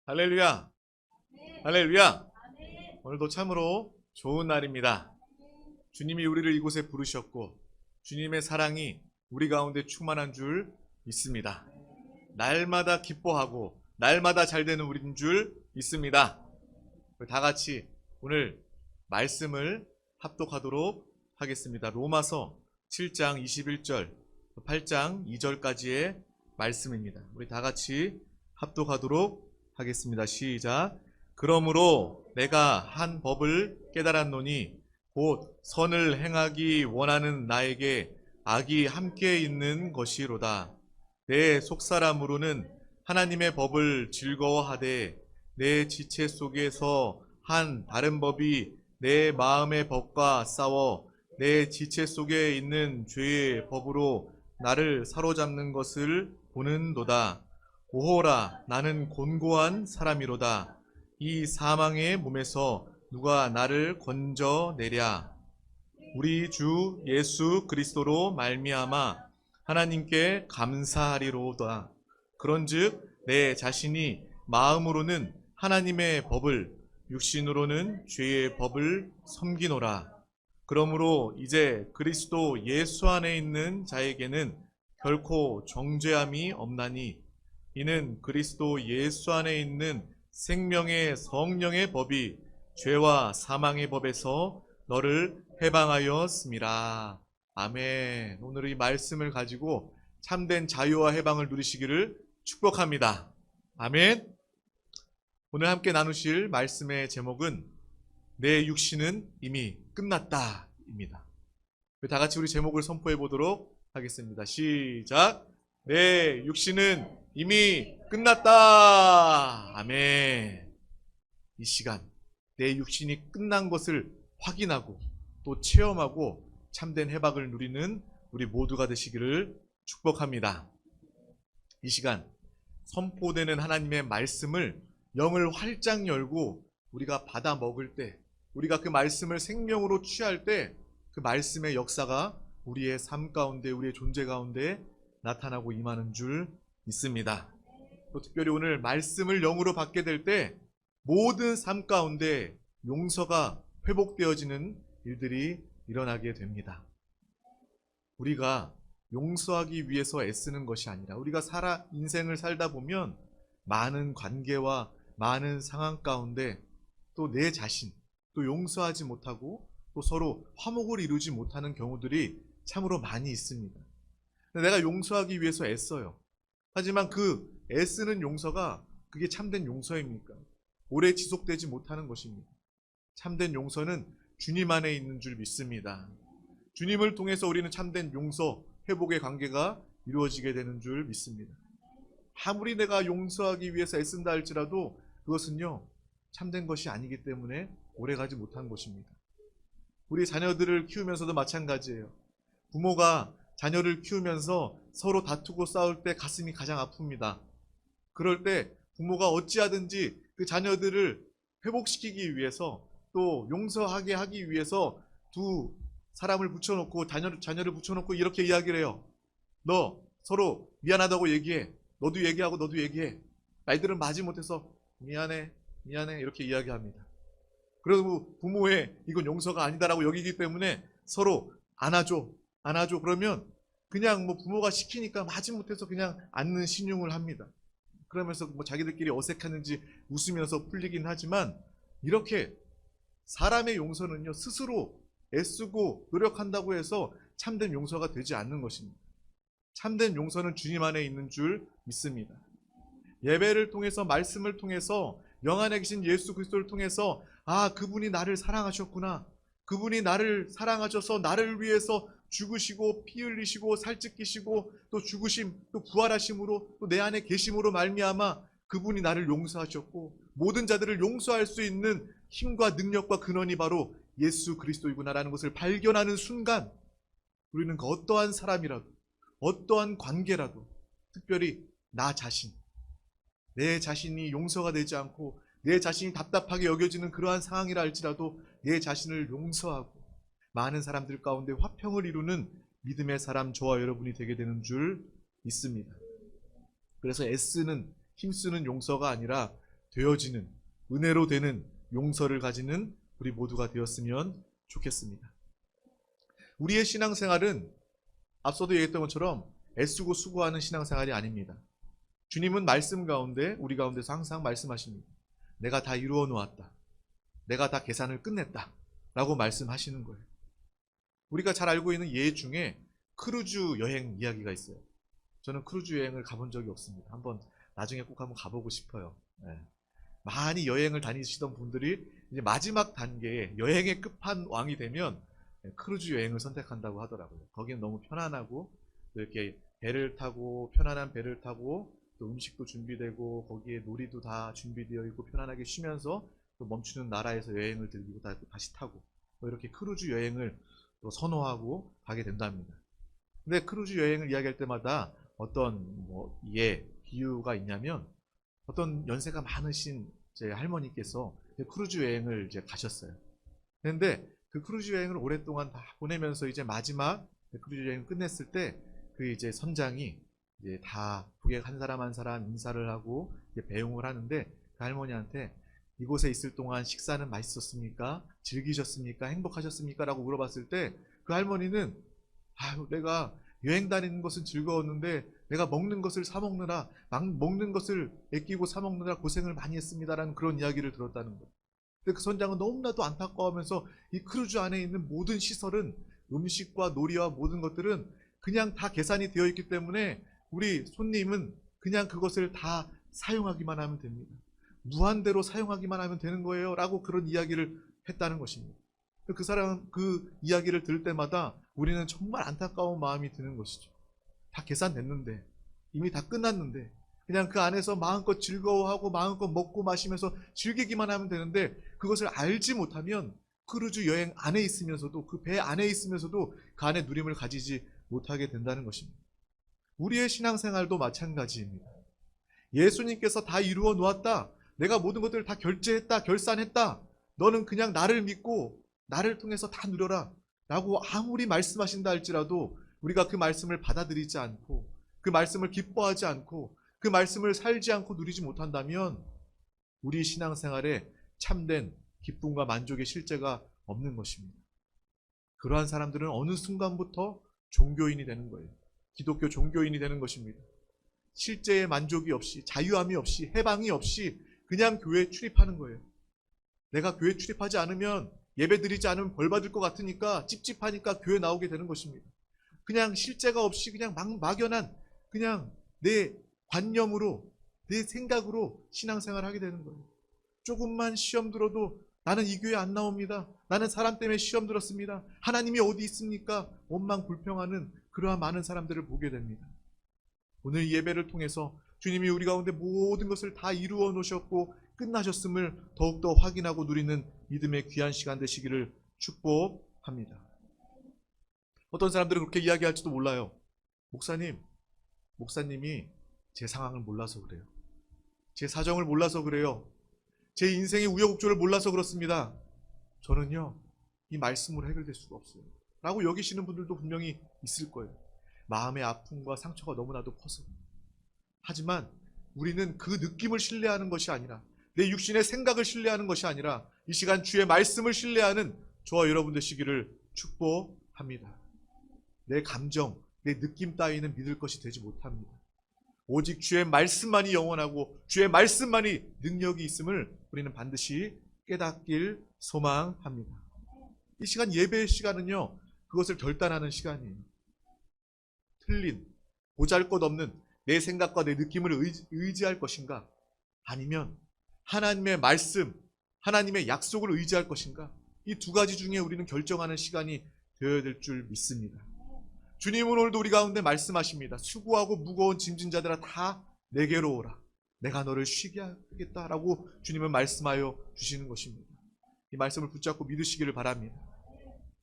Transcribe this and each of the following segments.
할렐루야! 할렐루야! 오늘도 참으로 좋은 날입니다. 주님이 우리를 이곳에 부르셨고 주님의 사랑이 우리 가운데 충만한 줄 믿습니다. 날마다 기뻐하고 날마다 잘 되는 우리인 줄 믿습니다. 다 같이 오늘 말씀을 합독하도록 하겠습니다. 로마서 7장 21절, 8장 2절까지의 말씀입니다. 우리 다 같이 합독하도록 하겠습니다. 시작. 그러므로 내가 한 법을 깨달았노니 곧 선을 행하기 원하는 나에게 악이 함께 있는 것이로다. 내 속사람으로는 하나님의 법을 즐거워하되 내 지체 속에서 한 다른 법이 내 마음의 법과 싸워 내 지체 속에 있는 죄의 법으로 나를 사로잡는 것을 보는도다. 오호라, 나는 곤고한 사람이로다. 이 사망의 몸에서 누가 나를 건져내랴. 우리 주 예수 그리스도로 말미암아 하나님께 감사하리로다. 그런즉 내 자신이 마음으로는 하나님의 법을, 육신으로는 죄의 법을 섬기노라. 그러므로 이제 그리스도 예수 안에 있는 자에게는 결코 정죄함이 없나니 이는 그리스도 예수 안에 있는 생명의 성령의 법이 죄와 사망의 법에서 너를 해방하였음이라. 아멘. 오늘 이 말씀을 가지고 참된 자유와 해방을 누리시기를 축복합니다. 아멘. 오늘 함께 나누실 말씀의 제목은 내 육신은 이미 끝났다 입니다. 다 같이 우리 제목을 선포해 보도록 하겠습니다. 시작. 내 육신은 이미 끝났다. 아멘. 이 시간 내 육신이 끝난 것을 확인하고 또 체험하고 참된 해방을 누리는 우리 모두가 되시기를 축복합니다. 이 시간 선포되는 하나님의 말씀을 영을 활짝 열고 우리가 받아 먹을 때, 우리가 그 말씀을 생명으로 취할 때 그 말씀의 역사가 우리의 삶 가운데, 우리의 존재 가운데 나타나고 임하는 줄 믿습니다. 또 특별히 오늘 말씀을 영으로 받게 될 때 모든 삶 가운데 용서가 회복되어지는 일들이 일어나게 됩니다. 우리가 용서하기 위해서 애쓰는 것이 아니라 우리가 인생을 살다 보면 많은 관계와 많은 상황 가운데 또 내 자신, 또 용서하지 못하고 또 서로 화목을 이루지 못하는 경우들이 참으로 많이 있습니다. 내가 용서하기 위해서 애써요. 하지만 그 애쓰는 용서가 그게 참된 용서입니까? 오래 지속되지 못하는 것입니다. 참된 용서는 주님 안에 있는 줄 믿습니다. 주님을 통해서 우리는 참된 용서, 회복의 관계가 이루어지게 되는 줄 믿습니다. 아무리 내가 용서하기 위해서 애쓴다 할지라도 그것은요, 참된 것이 아니기 때문에 오래가지 못한 것입니다. 우리 자녀들을 키우면서도 마찬가지예요. 부모가 자녀를 키우면서 서로 다투고 싸울 때 가슴이 가장 아픕니다. 그럴 때 부모가 어찌하든지 그 자녀들을 회복시키기 위해서 또 용서하게 하기 위해서 두 사람을 붙여놓고 자녀를 붙여놓고 이렇게 이야기를 해요. 너 서로 미안하다고 얘기해. 너도 얘기하고 너도 얘기해. 아이들은 마지 못해서 미안해 이렇게 이야기합니다. 그리고 부모의 이건 용서가 아니다라고 여기기 때문에 서로 안아줘. 그러면 그냥 부모가 시키니까 마지 못해서 그냥 앉는 신용을 합니다. 그러면서 자기들끼리 어색하는지 웃으면서 풀리긴 하지만 이렇게 사람의 용서는요, 스스로 애쓰고 노력한다고 해서 참된 용서가 되지 않는 것입니다. 참된 용서는 주님 안에 있는 줄 믿습니다. 예배를 통해서, 말씀을 통해서, 영 안에 계신 예수 그리스도를 통해서 그분이 나를 사랑하셨구나. 그분이 나를 사랑하셔서 나를 위해서 죽으시고 피 흘리시고 살찌끼시고 또 죽으심 또 부활하심으로 또 내 안에 계심으로 말미암아 그분이 나를 용서하셨고 모든 자들을 용서할 수 있는 힘과 능력과 근원이 바로 예수 그리스도이구나라는 것을 발견하는 순간 우리는 그 어떠한 사람이라도 어떠한 관계라도 특별히 나 자신, 내 자신이 용서가 되지 않고 내 자신이 답답하게 여겨지는 그러한 상황이라 할지라도 내 자신을 용서하고 많은 사람들 가운데 화평을 이루는 믿음의 사람 저와 여러분이 되게 되는 줄 믿습니다. 그래서 애쓰는 힘쓰는 용서가 아니라 되어지는, 은혜로 되는 용서를 가지는 우리 모두가 되었으면 좋겠습니다. 우리의 신앙생활은 앞서도 얘기했던 것처럼 애쓰고 수고하는 신앙생활이 아닙니다. 주님은 말씀 가운데 우리 가운데서 항상 말씀하십니다. 내가 다 이루어 놓았다. 내가 다 계산을 끝냈다. 라고 말씀하시는 거예요. 우리가 잘 알고 있는 예 중에 크루즈 여행 이야기가 있어요. 저는 크루즈 여행을 가본 적이 없습니다. 나중에 꼭 한번 가보고 싶어요. 네. 많이 여행을 다니시던 분들이 이제 마지막 단계에 여행의 끝판왕이 되면 크루즈 여행을 선택한다고 하더라고요. 거기는 너무 편안하고 이렇게 배를 타고 편안한 배를 타고 또 음식도 준비되고 거기에 놀이도 다 준비되어 있고 편안하게 쉬면서 또 멈추는 나라에서 여행을 들리고 다시 타고 이렇게 크루즈 여행을 또 선호하고 가게 된답니다. 근데 크루즈 여행을 이야기할 때마다 어떤 비유가 있냐면 어떤 연세가 많으신 제 할머니께서 크루즈 여행을 이제 가셨어요. 그런데 그 크루즈 여행을 오랫동안 다 보내면서 이제 마지막 크루즈 여행을 끝냈을 때 그 이제 선장이 이제 다 고객 한 사람 한 사람 인사를 하고 이제 배웅을 하는데 그 할머니한테 이곳에 있을 동안 식사는 맛있었습니까? 즐기셨습니까? 행복하셨습니까? 라고 물어봤을 때 그 할머니는 내가 여행 다니는 것은 즐거웠는데 내가 먹는 것을 사 먹느라 먹는 것을 아끼고 사 먹느라 고생을 많이 했습니다라는 그런 이야기를 들었다는 거예요. 근데 그 선장은 너무나도 안타까워하면서 이 크루즈 안에 있는 모든 시설은 음식과 놀이와 모든 것들은 그냥 다 계산이 되어 있기 때문에 우리 손님은 그냥 그것을 다 사용하기만 하면 됩니다. 무한대로 사용하기만 하면 되는 거예요 라고 그런 이야기를 했다는 것입니다. 그 사람 그 이야기를 들을 때마다 우리는 정말 안타까운 마음이 드는 것이죠. 다 계산됐는데 이미 다 끝났는데 그냥 그 안에서 마음껏 즐거워하고 마음껏 먹고 마시면서 즐기기만 하면 되는데 그것을 알지 못하면 크루즈 여행 안에 있으면서도 그 배 안에 있으면서도 그 안에 누림을 가지지 못하게 된다는 것입니다. 우리의 신앙생활도 마찬가지입니다. 예수님께서 다 이루어 놓았다. 내가 모든 것들을 다 결제했다. 결산했다. 너는 그냥 나를 믿고 나를 통해서 다 누려라 라고 아무리 말씀하신다 할지라도 우리가 그 말씀을 받아들이지 않고 그 말씀을 기뻐하지 않고 그 말씀을 살지 않고 누리지 못한다면 우리 신앙생활에 참된 기쁨과 만족의 실제가 없는 것입니다. 그러한 사람들은 어느 순간부터 종교인이 되는 거예요. 기독교 종교인이 되는 것입니다. 실제의 만족이 없이 자유함이 없이 해방이 없이 그냥 교회에 출입하는 거예요. 내가 교회에 출입하지 않으면 예배드리지 않으면 벌 받을 것 같으니까 찝찝하니까 교회 나오게 되는 것입니다. 그냥 실제가 없이 그냥 막연한 그냥 내 관념으로 내 생각으로 신앙생활을 하게 되는 거예요. 조금만 시험 들어도 나는 이 교회 안 나옵니다. 나는 사람 때문에 시험 들었습니다. 하나님이 어디 있습니까? 원망 불평하는 그러한 많은 사람들을 보게 됩니다. 오늘 예배를 통해서 주님이 우리 가운데 모든 것을 다 이루어 놓으셨고 끝나셨음을 더욱더 확인하고 누리는 믿음의 귀한 시간 되시기를 축복합니다. 어떤 사람들은 그렇게 이야기할지도 몰라요. 목사님이 제 상황을 몰라서 그래요. 제 사정을 몰라서 그래요. 제 인생의 우여곡절을 몰라서 그렇습니다. 저는요, 이 말씀으로 해결될 수가 없어요. 라고 여기시는 분들도 분명히 있을 거예요. 마음의 아픔과 상처가 너무나도 커서. 하지만 우리는 그 느낌을 신뢰하는 것이 아니라 내 육신의 생각을 신뢰하는 것이 아니라 이 시간 주의 말씀을 신뢰하는 저와 여러분 되시기를 축복합니다. 내 감정, 내 느낌 따위는 믿을 것이 되지 못합니다. 오직 주의 말씀만이 영원하고 주의 말씀만이 능력이 있음을 우리는 반드시 깨닫길 소망합니다. 이 시간 예배의 시간은요, 그것을 결단하는 시간이에요. 틀린, 보잘것없는 내 생각과 내 느낌을 의지할 것인가? 아니면 하나님의 말씀, 하나님의 약속을 의지할 것인가? 이 두 가지 중에 우리는 결정하는 시간이 되어야 될 줄 믿습니다. 주님은 오늘도 우리 가운데 말씀하십니다. 수고하고 무거운 짐진 자들아 다 내게로 오라. 내가 너를 쉬게 하겠다라고 주님은 말씀하여 주시는 것입니다. 이 말씀을 붙잡고 믿으시기를 바랍니다.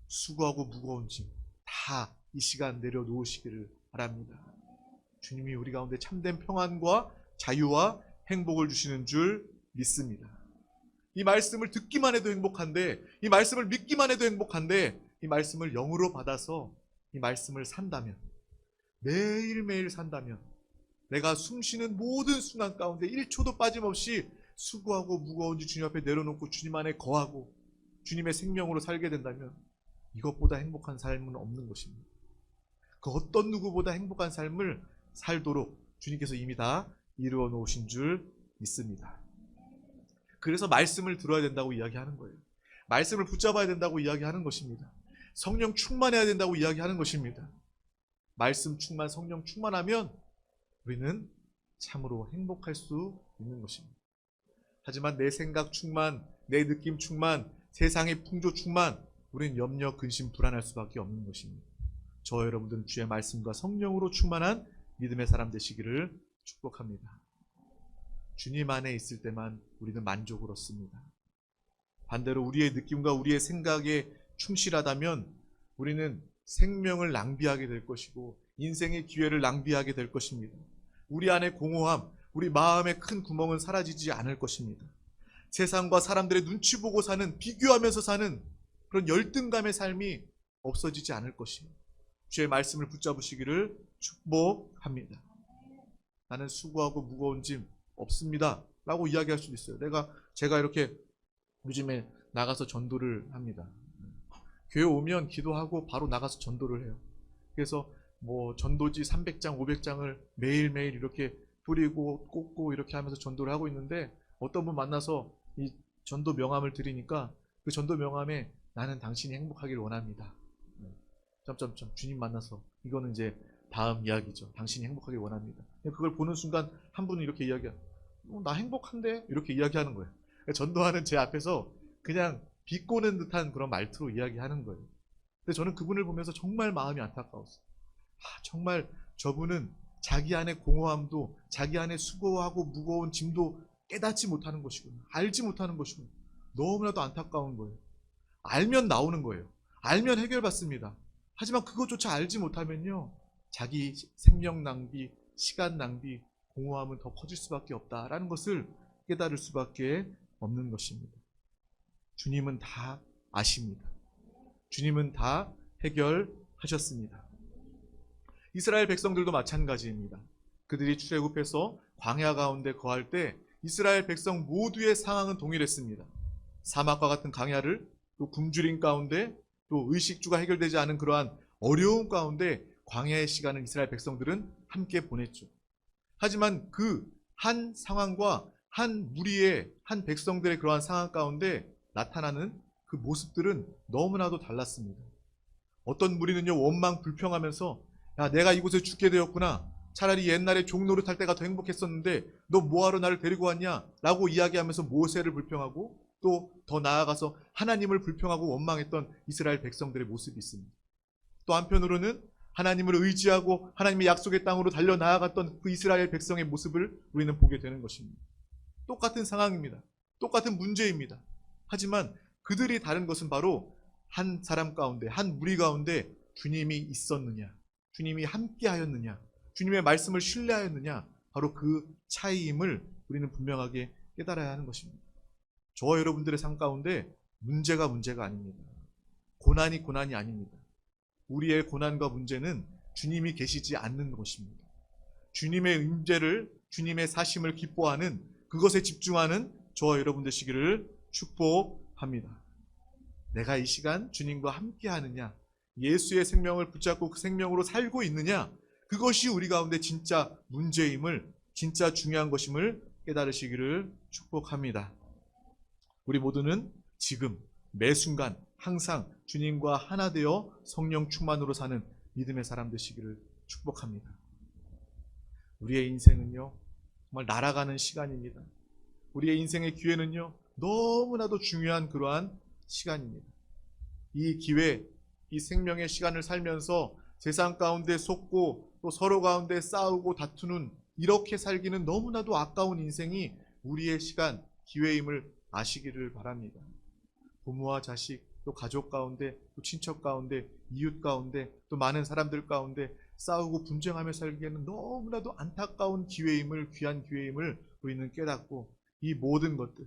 수고하고 무거운 짐 다 이 시간 내려놓으시기를 바랍니다. 주님이 우리 가운데 참된 평안과 자유와 행복을 주시는 줄 믿습니다. 이 말씀을 듣기만 해도 행복한데, 이 말씀을 믿기만 해도 행복한데, 이 말씀을 영으로 받아서 이 말씀을 산다면, 매일매일 산다면, 내가 숨쉬는 모든 순간 가운데 1초도 빠짐없이 수고하고 무거운지 주님 앞에 내려놓고 주님 안에 거하고 주님의 생명으로 살게 된다면 이것보다 행복한 삶은 없는 것입니다. 그 어떤 누구보다 행복한 삶을 살도록 주님께서 이미 다 이루어 놓으신 줄 믿습니다. 그래서 말씀을 들어야 된다고 이야기하는 거예요. 말씀을 붙잡아야 된다고 이야기하는 것입니다. 성령 충만해야 된다고 이야기하는 것입니다. 말씀 충만, 성령 충만하면 우리는 참으로 행복할 수 있는 것입니다. 하지만 내 생각 충만, 내 느낌 충만, 세상의 풍조 충만, 우리는 염려, 근심, 불안할 수밖에 없는 것입니다. 저와 여러분들은 주의 말씀과 성령으로 충만한 믿음의 사람 되시기를 축복합니다. 주님 안에 있을 때만 우리는 만족을 얻습니다. 반대로 우리의 느낌과 우리의 생각에 충실하다면 우리는 생명을 낭비하게 될 것이고 인생의 기회를 낭비하게 될 것입니다. 우리 안에 공허함, 우리 마음의 큰 구멍은 사라지지 않을 것입니다. 세상과 사람들의 눈치 보고 사는, 비교하면서 사는 그런 열등감의 삶이 없어지지 않을 것입니다. 주의 말씀을 붙잡으시기를 축복합니다. 나는 수고하고 무거운 짐 없습니다 라고 이야기할 수도 있어요. 제가 이렇게 요즘에 나가서 전도를 합니다. 교회 오면 기도하고 바로 나가서 전도를 해요. 그래서 뭐 전도지 300장, 500장을 매일매일 이렇게 뿌리고 꽂고 이렇게 하면서 전도를 하고 있는데 어떤 분 만나서 이 전도 명함을 드리니까 그 전도 명함에 나는 당신이 행복하기를 원합니다. 점점점 주님 만나서 이거는 이제 다음 이야기죠. 당신이 행복하길 원합니다. 그걸 보는 순간 한 분은 이렇게 이야기해요. 나 행복한데? 이렇게 이야기하는 거예요. 전도하는 제 앞에서 그냥 비꼬는 듯한 그런 말투로 이야기하는 거예요. 근데 저는 그분을 보면서 정말 마음이 안타까웠어요. 정말 저분은 자기 안에 공허함도 자기 안에 수고하고 무거운 짐도 깨닫지 못하는 것이구나. 알지 못하는 것이구나. 너무나도 안타까운 거예요. 알면 나오는 거예요. 알면 해결받습니다. 하지만 그것조차 알지 못하면요. 자기 생명 낭비, 시간 낭비, 공허함은 더 커질 수밖에 없다라는 것을 깨달을 수밖에 없는 것입니다. 주님은 다 아십니다. 주님은 다 해결하셨습니다. 이스라엘 백성들도 마찬가지입니다. 그들이 출애굽해서 광야 가운데 거할 때 이스라엘 백성 모두의 상황은 동일했습니다. 사막과 같은 광야를 또 굶주림 가운데 또 의식주가 해결되지 않은 그러한 어려움 가운데 광야의 시간을 이스라엘 백성들은 함께 보냈죠. 하지만 그 한 상황과 한 무리의 한 백성들의 그러한 상황 가운데 나타나는 그 모습들은 너무나도 달랐습니다. 어떤 무리는요 원망 불평하면서 야 내가 이곳에 죽게 되었구나. 차라리 옛날에 종노릇할 때가 더 행복했었는데 너 뭐하러 나를 데리고 왔냐 라고 이야기하면서 모세를 불평하고 또 더 나아가서 하나님을 불평하고 원망했던 이스라엘 백성들의 모습이 있습니다. 또 한편으로는 하나님을 의지하고 하나님의 약속의 땅으로 달려나아갔던 그 이스라엘 백성의 모습을 우리는 보게 되는 것입니다. 똑같은 상황입니다. 똑같은 문제입니다. 하지만 그들이 다른 것은 바로 한 사람 가운데, 한 무리 가운데 주님이 있었느냐, 주님이 함께하였느냐, 주님의 말씀을 신뢰하였느냐, 바로 그 차이임을 우리는 분명하게 깨달아야 하는 것입니다. 저와 여러분들의 삶 가운데 문제가 아닙니다. 고난이 아닙니다. 우리의 고난과 문제는 주님이 계시지 않는 것입니다. 주님의 임재를, 주님의 사심을 기뻐하는 그것에 집중하는 저와 여러분 되시기를 축복합니다. 내가 이 시간 주님과 함께 하느냐, 예수의 생명을 붙잡고 그 생명으로 살고 있느냐, 그것이 우리 가운데 진짜 문제임을, 진짜 중요한 것임을 깨달으시기를 축복합니다. 우리 모두는 지금 매 순간 항상 주님과 하나 되어 성령 충만으로 사는 믿음의 사람 되시기를 축복합니다. 우리의 인생은요 정말 날아가는 시간입니다. 우리의 인생의 기회는요 너무나도 중요한 그러한 시간입니다. 이 기회, 이 생명의 시간을 살면서 세상 가운데 속고 또 서로 가운데 싸우고 다투는 이렇게 살기는 너무나도 아까운 인생이 우리의 시간, 기회임을 아시기를 바랍니다. 부모와 자식, 또 가족 가운데, 또 친척 가운데, 이웃 가운데, 또 많은 사람들 가운데 싸우고 분쟁하며 살기에는 너무나도 안타까운 기회임을, 귀한 기회임을 우리는 깨닫고 이 모든 것들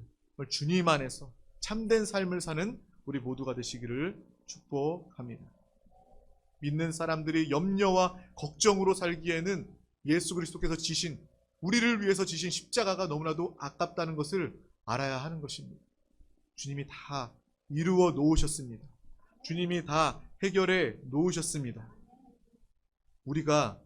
주님 안에서 참된 삶을 사는 우리 모두가 되시기를 축복합니다. 믿는 사람들이 염려와 걱정으로 살기에는 예수 그리스도께서 지신 우리를 위해서 지신 십자가가 너무나도 아깝다는 것을 알아야 하는 것입니다. 주님이 다 이루어 놓으셨습니다. 주님이 다 해결해 놓으셨습니다. 우리가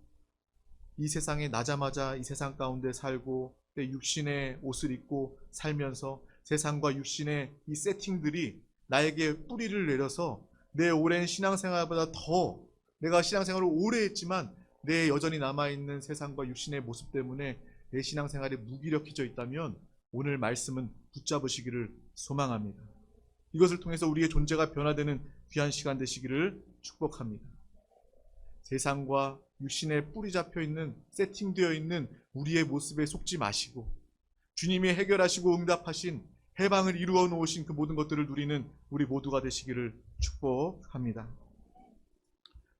이 세상에 나자마자 이 세상 가운데 살고 내 육신의 옷을 입고 살면서 세상과 육신의 이 세팅들이 나에게 뿌리를 내려서 내 오랜 신앙생활보다 더 내가 신앙생활을 오래 했지만 내 여전히 남아있는 세상과 육신의 모습 때문에 내 신앙생활이 무기력해져 있다면 오늘 말씀은 붙잡으시기를 소망합니다. 이것을 통해서 우리의 존재가 변화되는 귀한 시간 되시기를 축복합니다. 세상과 육신에 뿌리 잡혀 있는 세팅되어 있는 우리의 모습에 속지 마시고 주님이 해결하시고 응답하신 해방을 이루어 놓으신 그 모든 것들을 누리는 우리 모두가 되시기를 축복합니다.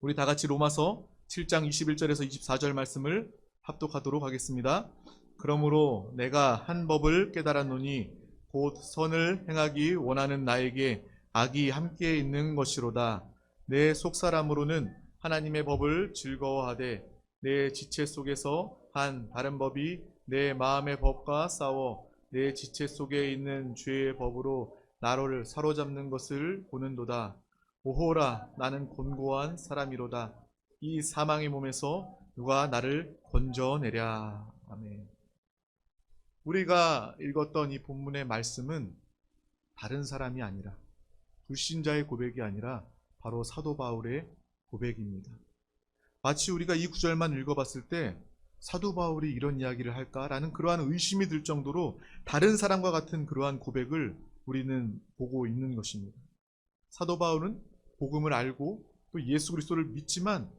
우리 다 같이 로마서 7장 21절에서 24절 말씀을 합독하도록 하겠습니다. 그러므로 내가 한 법을 깨달았노니 곧 선을 행하기 원하는 나에게 악이 함께 있는 것이로다. 내 속사람으로는 하나님의 법을 즐거워하되 내 지체 속에서 한 다른 법이 내 마음의 법과 싸워 내 지체 속에 있는 죄의 법으로 나를 사로잡는 것을 보는도다. 오호라, 나는 곤고한 사람이로다. 이 사망의 몸에서 누가 나를 건져내랴. 아멘. 우리가 읽었던 이 본문의 말씀은 다른 사람이 아니라 불신자의 고백이 아니라 바로 사도 바울의 고백입니다. 마치 우리가 이 구절만 읽어봤을 때 사도 바울이 이런 이야기를 할까라는 그러한 의심이 들 정도로 다른 사람과 같은 그러한 고백을 우리는 보고 있는 것입니다. 사도 바울은 복음을 알고 또 예수 그리스도를 믿지만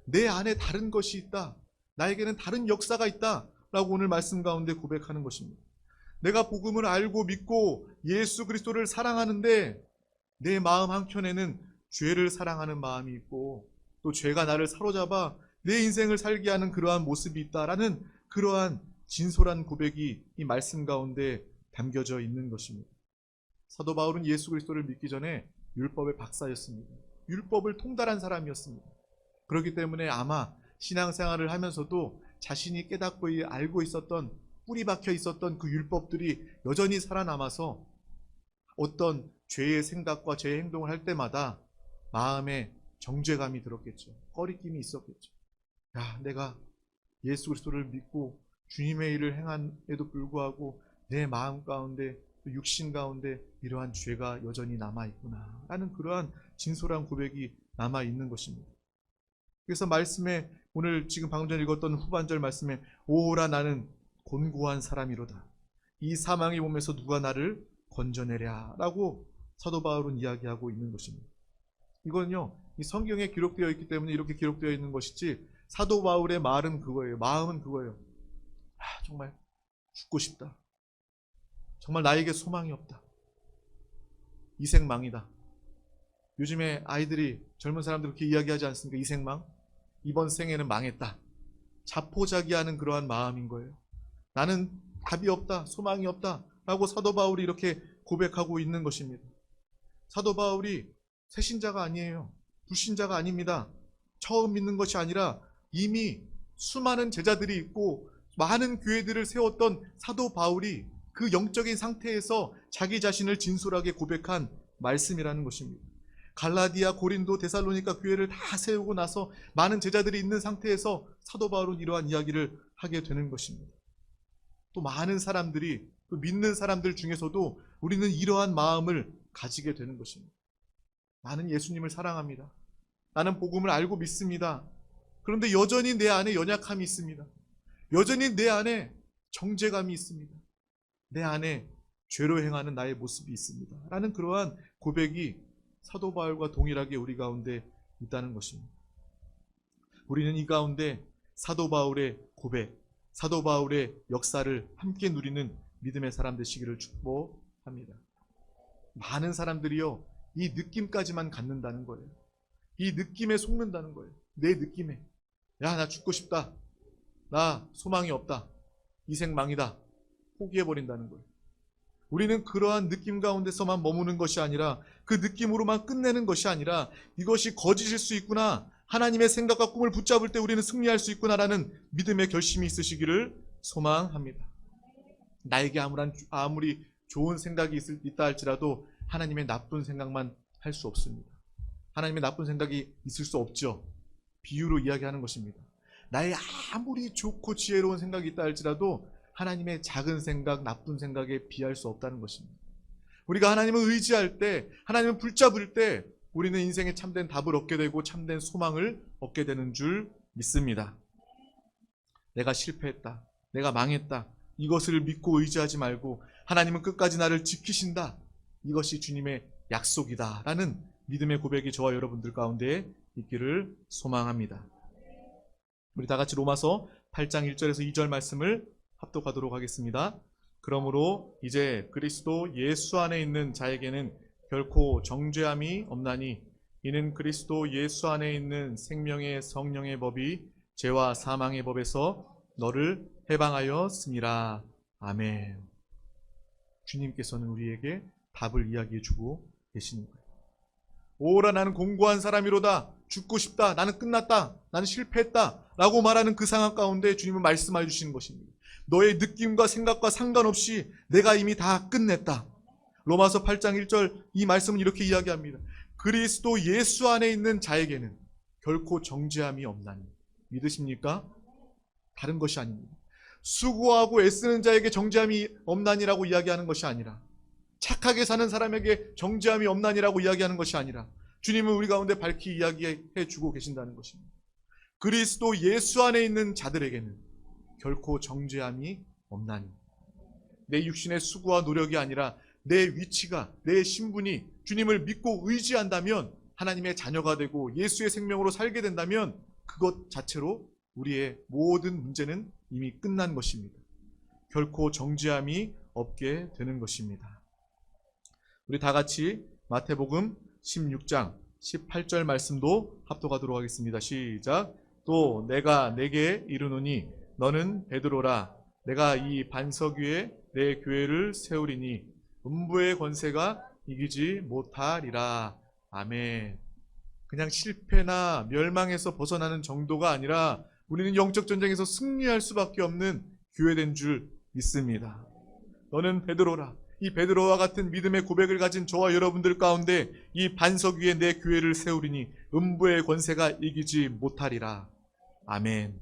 내 안에 다른 것이 있다. 나에게는 다른 역사가 있다. 라고 오늘 말씀 가운데 고백하는 것입니다. 내가 복음을 알고 믿고 예수 그리스도를 사랑하는데 내 마음 한켠에는 죄를 사랑하는 마음이 있고 또 죄가 나를 사로잡아 내 인생을 살게 하는 그러한 모습이 있다라는 그러한 진솔한 고백이 이 말씀 가운데 담겨져 있는 것입니다. 사도 바울은 예수 그리스도를 믿기 전에 율법의 박사였습니다. 율법을 통달한 사람이었습니다. 그렇기 때문에 아마 신앙생활을 하면서도 자신이 깨닫고 알고 있었던 뿌리 박혀 있었던 그 율법들이 여전히 살아남아서 어떤 죄의 생각과 죄의 행동을 할 때마다 마음에 정죄감이 들었겠죠. 꺼리낌이 있었겠죠. 야, 내가 예수 그리스도를 믿고 주님의 일을 행함에도 불구하고 내 마음 가운데 육신 가운데 이러한 죄가 여전히 남아있구나 라는 그러한 진솔한 고백이 남아있는 것입니다. 그래서 말씀에 오늘 지금 방금 전에 읽었던 후반절 말씀에 오호라 나는 곤고한 사람이로다. 이 사망의 몸에서 누가 나를 건져내랴 라고 사도 바울은 이야기하고 있는 것입니다. 이건요, 이 성경에 기록되어 있기 때문에 이렇게 기록되어 있는 것이지 사도 바울의 말은 그거예요. 마음은 그거예요. 정말 죽고 싶다. 정말 나에게 소망이 없다. 이생망이다. 요즘에 아이들이 젊은 사람들 그렇게 이야기하지 않습니까? 이생망. 이번 생에는 망했다. 자포자기하는 그러한 마음인 거예요. 나는 답이 없다. 소망이 없다. 라고 사도 바울이 이렇게 고백하고 있는 것입니다. 사도 바울이 새신자가 아니에요. 불신자가 아닙니다. 처음 믿는 것이 아니라 이미 수많은 제자들이 있고 많은 교회들을 세웠던 사도 바울이 그 영적인 상태에서 자기 자신을 진솔하게 고백한 말씀이라는 것입니다. 갈라디아, 고린도, 데살로니가 교회를 다 세우고 나서 많은 제자들이 있는 상태에서 사도 바울은 이러한 이야기를 하게 되는 것입니다. 또 많은 사람들이, 또 믿는 사람들 중에서도 우리는 이러한 마음을 가지게 되는 것입니다. 나는 예수님을 사랑합니다. 나는 복음을 알고 믿습니다. 그런데 여전히 내 안에 연약함이 있습니다. 여전히 내 안에 정죄감이 있습니다. 내 안에 죄로 행하는 나의 모습이 있습니다. 라는 그러한 고백이 사도 바울과 동일하게 우리 가운데 있다는 것입니다. 우리는 이 가운데 사도 바울의 고백, 사도 바울의 역사를 함께 누리는 믿음의 사람 되시기를 축복합니다. 많은 사람들이요, 이 느낌까지만 갖는다는 거예요. 이 느낌에 속는다는 거예요. 내 느낌에. 야, 나 죽고 싶다. 나 소망이 없다. 이생망이다. 포기해버린다는 거예요. 우리는 그러한 느낌 가운데서만 머무는 것이 아니라 그 느낌으로만 끝내는 것이 아니라 이것이 거짓일 수 있구나. 하나님의 생각과 꿈을 붙잡을 때 우리는 승리할 수 있구나라는 믿음의 결심이 있으시기를 소망합니다. 나에게 아무리 좋은 생각이 있다 할지라도 하나님의 나쁜 생각만 할 수 없습니다. 하나님의 나쁜 생각이 있을 수 없죠. 비유로 이야기하는 것입니다. 나의 아무리 좋고 지혜로운 생각이 있다 할지라도 하나님의 작은 생각, 나쁜 생각에 비할 수 없다는 것입니다. 우리가 하나님을 의지할 때, 하나님을 붙잡을 때 우리는 인생에 참된 답을 얻게 되고 참된 소망을 얻게 되는 줄 믿습니다. 내가 실패했다, 내가 망했다, 이것을 믿고 의지하지 말고 하나님은 끝까지 나를 지키신다, 이것이 주님의 약속이다 라는 믿음의 고백이 저와 여러분들 가운데 있기를 소망합니다. 우리 다 같이 로마서 8장 1절에서 2절 말씀을 합독하도록 하겠습니다. 그러므로 이제 그리스도 예수 안에 있는 자에게는 결코 정죄함이 없나니 이는 그리스도 예수 안에 있는 생명의 성령의 법이 죄와 사망의 법에서 너를 해방하였음이라. 아멘. 주님께서는 우리에게 답을 이야기해 주고 계시는 거예요. 오라 나는 공고한 사람이로다, 죽고 싶다, 나는 끝났다, 나는 실패했다 라고 말하는 그 상황 가운데 주님은 말씀해 주시는 것입니다. 너의 느낌과 생각과 상관없이 내가 이미 다 끝냈다. 로마서 8장 1절 이 말씀은 이렇게 이야기합니다. 그리스도 예수 안에 있는 자에게는 결코 정죄함이 없나니. 믿으십니까? 다른 것이 아닙니다. 수고하고 애쓰는 자에게 정죄함이 없나니라고 이야기하는 것이 아니라, 착하게 사는 사람에게 정죄함이 없나니라고 이야기하는 것이 아니라, 주님은 우리 가운데 밝히 이야기해 주고 계신다는 것입니다. 그리스도 예수 안에 있는 자들에게는 결코 정죄함이 없나니. 내 육신의 수고와 노력이 아니라 내 위치가, 내 신분이 주님을 믿고 의지한다면, 하나님의 자녀가 되고 예수의 생명으로 살게 된다면 그것 자체로 우리의 모든 문제는 이미 끝난 것입니다. 결코 정죄함이 없게 되는 것입니다. 우리 다 같이 마태복음 16장 18절 말씀도 합독하도록 하겠습니다. 시작. 또 내가 내게 이르노니 너는 베드로라. 내가 이 반석 위에 내 교회를 세우리니 음부의 권세가 이기지 못하리라. 아멘. 그냥 실패나 멸망에서 벗어나는 정도가 아니라 우리는 영적 전쟁에서 승리할 수밖에 없는 교회된 줄 믿습니다. 너는 베드로라. 이 베드로와 같은 믿음의 고백을 가진 저와 여러분들 가운데 이 반석 위에 내 교회를 세우리니 음부의 권세가 이기지 못하리라. 아멘.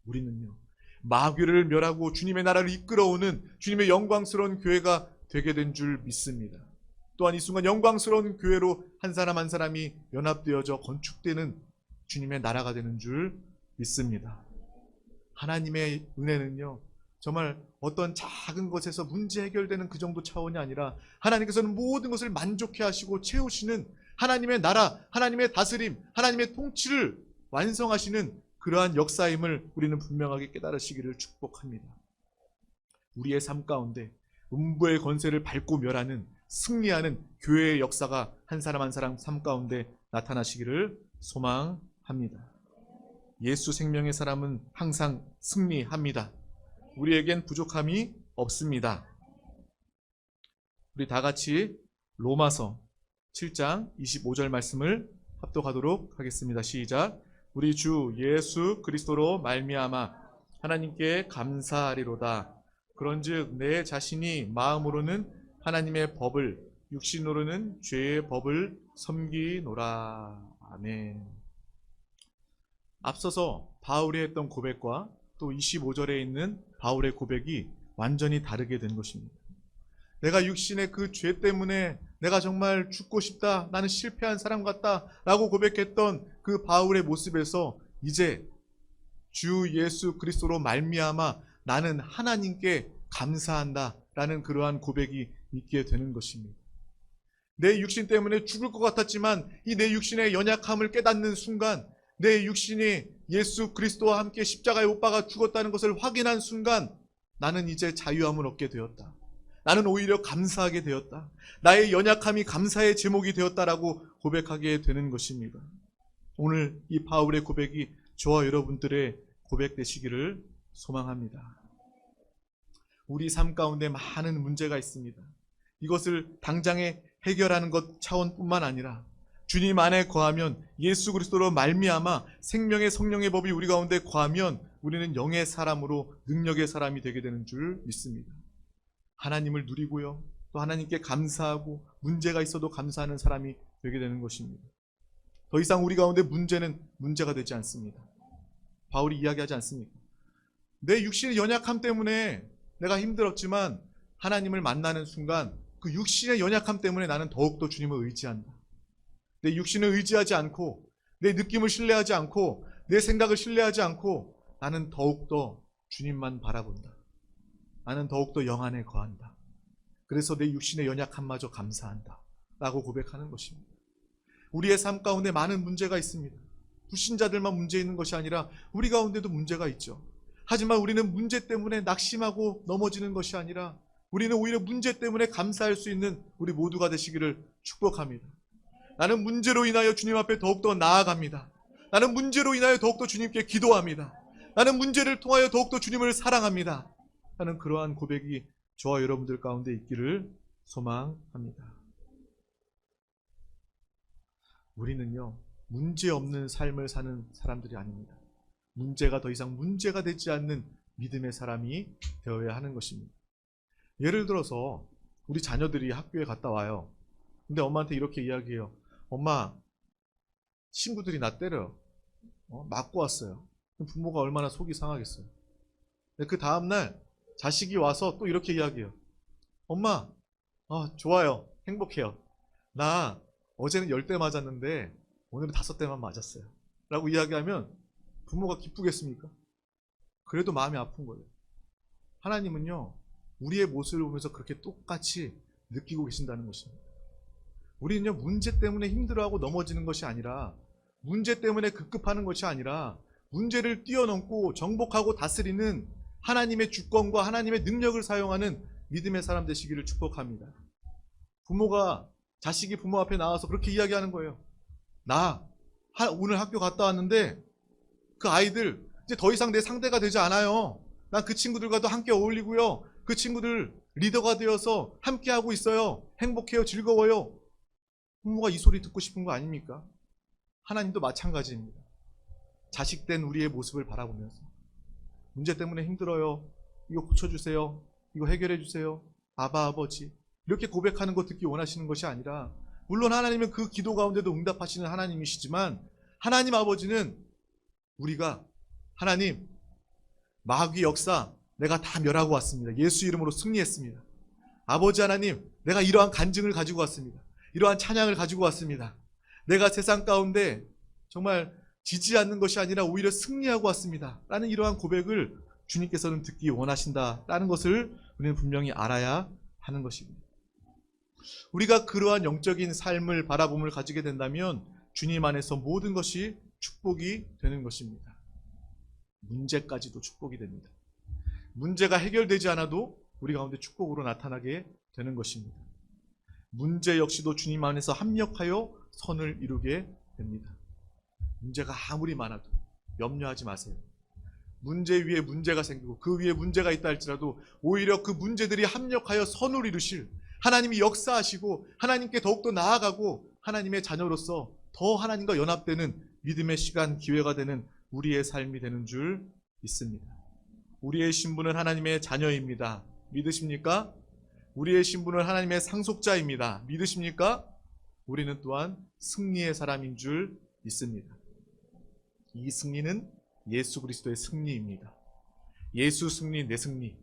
우리는요, 마귀를 멸하고 주님의 나라를 이끌어오는 주님의 영광스러운 교회가 되게 된 줄 믿습니다. 또한 이 순간 영광스러운 교회로 한 사람 한 사람이 연합되어져 건축되는 주님의 나라가 되는 줄 믿습니다. 하나님의 은혜는요, 정말 어떤 작은 것에서 문제 해결되는 그 정도 차원이 아니라 하나님께서는 모든 것을 만족해 하시고 채우시는 하나님의 나라, 하나님의 다스림, 하나님의 통치를 완성하시는 그러한 역사임을 우리는 분명하게 깨달으시기를 축복합니다. 우리의 삶 가운데 음부의 권세를 밟고 멸하는, 승리하는 교회의 역사가 한 사람 한 사람 삶 가운데 나타나시기를 소망합니다. 예수 생명의 사람은 항상 승리합니다. 우리에겐 부족함이 없습니다. 우리 다 같이 로마서 7장 25절 말씀을 합독하도록 하겠습니다. 시작. 우리 주 예수 그리스도로 말미암아 하나님께 감사하리로다. 그런즉 내 자신이 마음으로는 하나님의 법을, 육신으로는 죄의 법을 섬기노라. 아멘. 앞서서 바울이 했던 고백과 또 25절에 있는 바울의 고백이 완전히 다르게 된 것입니다. 내가 육신의 그 죄 때문에 내가 정말 죽고 싶다, 나는 실패한 사람 같다 라고 고백했던 그 바울의 모습에서 이제 주 예수 그리스도로 말미암아 나는 하나님께 감사한다 라는 그러한 고백이 있게 되는 것입니다. 내 육신 때문에 죽을 것 같았지만 이 내 육신의 연약함을 깨닫는 순간, 내 육신이 예수 그리스도와 함께 십자가에 못 박아 죽었다는 것을 확인한 순간 나는 이제 자유함을 얻게 되었다. 나는 오히려 감사하게 되었다. 나의 연약함이 감사의 제목이 되었다라고 고백하게 되는 것입니다. 오늘 이 바울의 고백이 저와 여러분들의 고백 되시기를 소망합니다. 우리 삶 가운데 많은 문제가 있습니다. 이것을 당장에 해결하는 것 차원뿐만 아니라 주님 안에 거하면, 예수 그리스도로 말미암아 생명의 성령의 법이 우리 가운데 거하면 우리는 영의 사람으로 능력의 사람이 되게 되는 줄 믿습니다. 하나님을 누리고요, 또 하나님께 감사하고 문제가 있어도 감사하는 사람이 되게 되는 것입니다. 더 이상 우리 가운데 문제는 문제가 되지 않습니다. 바울이 이야기하지 않습니까? 내 육신의 연약함 때문에 내가 힘들었지만 하나님을 만나는 순간 그 육신의 연약함 때문에 나는 더욱더 주님을 의지한다. 내 육신을 의지하지 않고, 내 느낌을 신뢰하지 않고, 내 생각을 신뢰하지 않고 나는 더욱더 주님만 바라본다. 나는 더욱더 영 안에 거한다. 그래서 내 육신의 연약함마저 감사한다 라고 고백하는 것입니다. 우리의 삶 가운데 많은 문제가 있습니다. 불신자들만 문제 있는 것이 아니라 우리 가운데도 문제가 있죠. 하지만 우리는 문제 때문에 낙심하고 넘어지는 것이 아니라 우리는 오히려 문제 때문에 감사할 수 있는 우리 모두가 되시기를 축복합니다. 나는 문제로 인하여 주님 앞에 더욱더 나아갑니다. 나는 문제로 인하여 더욱더 주님께 기도합니다. 나는 문제를 통하여 더욱더 주님을 사랑합니다. 하는 그러한 고백이 저와 여러분들 가운데 있기를 소망합니다. 우리는요, 문제 없는 삶을 사는 사람들이 아닙니다. 문제가 더 이상 문제가 되지 않는 믿음의 사람이 되어야 하는 것입니다. 예를 들어서 우리 자녀들이 학교에 갔다 와요. 근데 엄마한테 이렇게 이야기해요. 엄마, 친구들이 나 때려요. 맞고 왔어요. 부모가 얼마나 속이 상하겠어요. 그 다음날 자식이 와서 또 이렇게 이야기해요. 엄마, 좋아요. 행복해요. 나 어제는 10대 맞았는데 오늘은 5대만 맞았어요. 라고 이야기하면 부모가 기쁘겠습니까? 그래도 마음이 아픈 거예요. 하나님은요, 우리의 모습을 보면서 그렇게 똑같이 느끼고 계신다는 것입니다. 우리는요, 문제 때문에 힘들어하고 넘어지는 것이 아니라, 문제 때문에 급급하는 것이 아니라 문제를 뛰어넘고 정복하고 다스리는 하나님의 주권과 하나님의 능력을 사용하는 믿음의 사람 되시기를 축복합니다. 자식이 부모 앞에 나와서 그렇게 이야기하는 거예요. 나 오늘 학교 갔다 왔는데 그 아이들 이제 더 이상 내 상대가 되지 않아요. 난 그 친구들과도 함께 어울리고요, 그 친구들 리더가 되어서 함께하고 있어요. 행복해요. 즐거워요. 부모가 이 소리 듣고 싶은 거 아닙니까? 하나님도 마찬가지입니다. 자식된 우리의 모습을 바라보면서 문제 때문에 힘들어요. 이거 고쳐주세요. 이거 해결해주세요. 아바 아버지. 이렇게 고백하는 거 듣기 원하시는 것이 아니라, 물론 하나님은 그 기도 가운데도 응답하시는 하나님이시지만, 하나님 아버지는 우리가 하나님, 마귀 역사 내가 다 멸하고 왔습니다. 예수 이름으로 승리했습니다. 아버지 하나님, 내가 이러한 간증을 가지고 왔습니다. 이러한 찬양을 가지고 왔습니다. 내가 세상 가운데 정말 지지 않는 것이 아니라 오히려 승리하고 왔습니다. 라는 이러한 고백을 주님께서는 듣기 원하신다라는 것을 우리는 분명히 알아야 하는 것입니다. 우리가 그러한 영적인 삶을 바라봄을 가지게 된다면 주님 안에서 모든 것이 축복이 되는 것입니다. 문제까지도 축복이 됩니다. 문제가 해결되지 않아도 우리 가운데 축복으로 나타나게 되는 것입니다. 문제 역시도 주님 안에서 합력하여 선을 이루게 됩니다. 문제가 아무리 많아도 염려하지 마세요. 문제 위에 문제가 생기고 그 위에 문제가 있다 할지라도 오히려 그 문제들이 합력하여 선을 이루실 하나님이 역사하시고 하나님께 더욱더 나아가고 하나님의 자녀로서 더 하나님과 연합되는 믿음의 시간, 기회가 되는 우리의 삶이 되는 줄 믿습니다. 우리의 신분은 하나님의 자녀입니다. 믿으십니까? 우리의 신분은 하나님의 상속자입니다. 믿으십니까? 우리는 또한 승리의 사람인 줄 믿습니다. 이 승리는 예수 그리스도의 승리입니다. 예수 승리, 내 승리.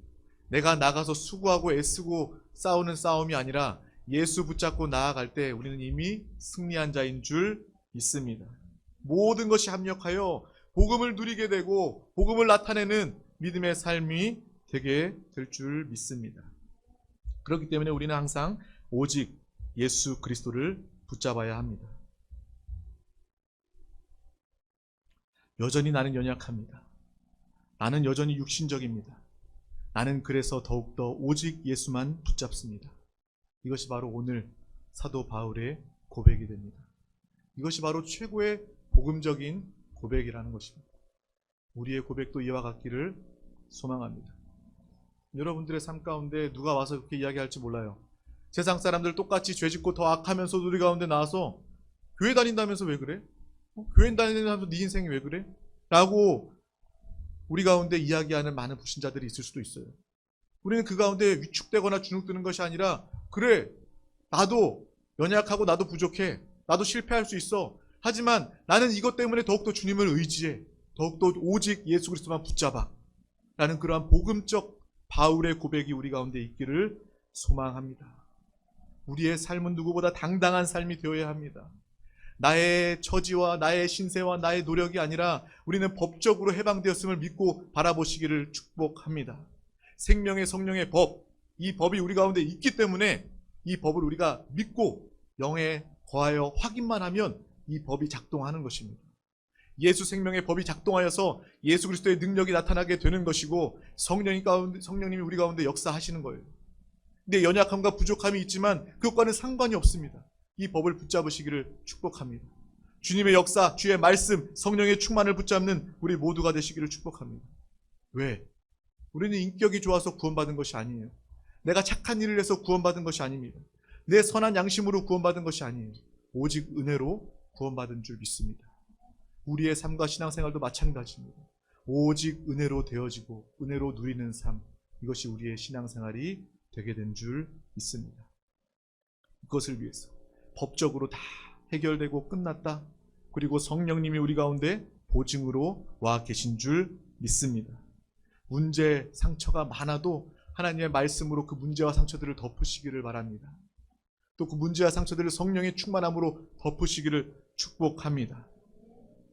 내가 나가서 수고하고 애쓰고 싸우는 싸움이 아니라 예수 붙잡고 나아갈 때 우리는 이미 승리한 자인 줄 믿습니다. 모든 것이 합력하여 복음을 누리게 되고 복음을 나타내는 믿음의 삶이 되게 될 줄 믿습니다. 그렇기 때문에 우리는 항상 오직 예수 그리스도를 붙잡아야 합니다. 여전히 나는 연약합니다. 나는 여전히 육신적입니다. 나는 그래서 더욱더 오직 예수만 붙잡습니다. 이것이 바로 오늘 사도 바울의 고백이 됩니다. 이것이 바로 최고의 복음적인 고백이라는 것입니다. 우리의 고백도 이와 같기를 소망합니다. 여러분들의 삶 가운데 누가 와서 그렇게 이야기할지 몰라요. 세상 사람들 똑같이 죄짓고 더 악하면서도 우리 가운데 나와서 교회 다닌다면서 왜 그래? 교회 다니면서 네 인생이 왜 그래? 라고 우리 가운데 이야기하는 많은 불신자들이 있을 수도 있어요. 우리는 그 가운데 위축되거나 주눅드는 것이 아니라, 그래, 나도 연약하고 나도 부족해, 나도 실패할 수 있어, 하지만 나는 이것 때문에 더욱더 주님을 의지해, 더욱더 오직 예수 그리스도만 붙잡아 라는 그러한 복음적 바울의 고백이 우리 가운데 있기를 소망합니다. 우리의 삶은 누구보다 당당한 삶이 되어야 합니다. 나의 처지와 나의 신세와 나의 노력이 아니라 우리는 법적으로 해방되었음을 믿고 바라보시기를 축복합니다. 생명의 성령의 법, 이 법이 우리 가운데 있기 때문에 이 법을 우리가 믿고 영에 거하여 확인만 하면 이 법이 작동하는 것입니다. 예수 생명의 법이 작동하여서 예수 그리스도의 능력이 나타나게 되는 것이고, 성령님이 우리 가운데 역사하시는 거예요. 근데 연약함과 부족함이 있지만 그것과는 상관이 없습니다. 이 법을 붙잡으시기를 축복합니다. 주님의 역사, 주의 말씀, 성령의 충만을 붙잡는 우리 모두가 되시기를 축복합니다. 왜? 우리는 인격이 좋아서 구원받은 것이 아니에요. 내가 착한 일을 해서 구원받은 것이 아닙니다. 내 선한 양심으로 구원받은 것이 아니에요. 오직 은혜로 구원받은 줄 믿습니다. 우리의 삶과 신앙생활도 마찬가지입니다. 오직 은혜로 되어지고 은혜로 누리는 삶, 이것이 우리의 신앙생활이 되게 된 줄 믿습니다. 그것을 위해서 법적으로 다 해결되고 끝났다. 그리고 성령님이 우리 가운데 보증으로 와 계신 줄 믿습니다. 문제, 상처가 많아도 하나님의 말씀으로 그 문제와 상처들을 덮으시기를 바랍니다. 또 그 문제와 상처들을 성령의 충만함으로 덮으시기를 축복합니다.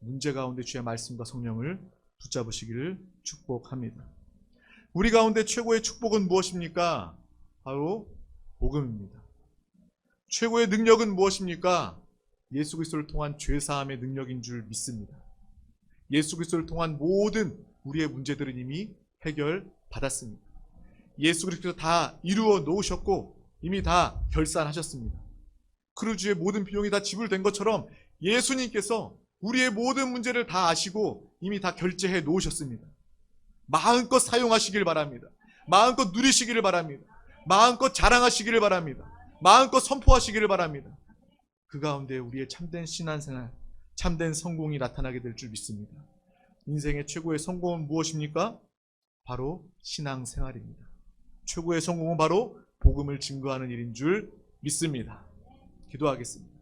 문제 가운데 주의 말씀과 성령을 붙잡으시기를 축복합니다. 우리 가운데 최고의 축복은 무엇입니까? 바로 복음입니다. 최고의 능력은 무엇입니까? 예수 그리스도를 통한 죄사함의 능력인 줄 믿습니다. 예수 그리스도를 통한 모든 우리의 문제들은 이미 해결받았습니다. 예수 그리스도 다 이루어 놓으셨고 이미 다 결산하셨습니다. 크루즈의 모든 비용이 다 지불된 것처럼 예수님께서 우리의 모든 문제를 다 아시고 이미 다 결제해 놓으셨습니다. 마음껏 사용하시길 바랍니다. 마음껏 누리시기를 바랍니다. 마음껏 자랑하시기를 바랍니다. 마음껏 선포하시기를 바랍니다. 그 가운데 우리의 참된 신앙생활, 참된 성공이 나타나게 될 줄 믿습니다. 인생의 최고의 성공은 무엇입니까? 바로 신앙생활입니다. 최고의 성공은 바로 복음을 증거하는 일인 줄 믿습니다. 기도하겠습니다.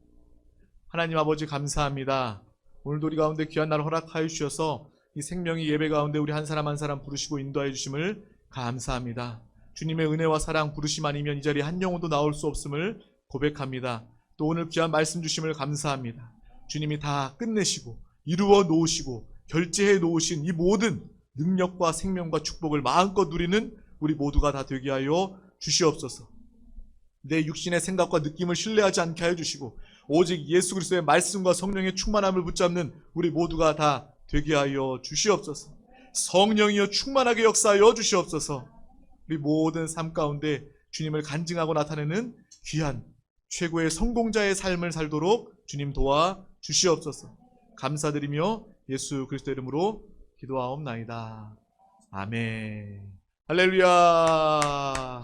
하나님 아버지 감사합니다. 오늘도 우리 가운데 귀한 날 허락하여 주셔서 이 생명의 예배 가운데 우리 한 사람 한 사람 부르시고 인도하여 주심을 감사합니다. 주님의 은혜와 사랑 부르심 아니면 이 자리에 한 영혼도 나올 수 없음을 고백합니다. 또 오늘 귀한 말씀 주심을 감사합니다. 주님이 다 끝내시고 이루어 놓으시고 결제해 놓으신 이 모든 능력과 생명과 축복을 마음껏 누리는 우리 모두가 다 되게 하여 주시옵소서. 내 육신의 생각과 느낌을 신뢰하지 않게 하여 주시고 오직 예수 그리스도의 말씀과 성령의 충만함을 붙잡는 우리 모두가 다 되게 하여 주시옵소서. 성령이여 충만하게 역사하여 주시옵소서. 우리 모든 삶 가운데 주님을 간증하고 나타내는 귀한 최고의 성공자의 삶을 살도록 주님 도와 주시옵소서. 감사드리며 예수 그리스도 이름으로 기도하옵나이다. 아멘. 할렐루야.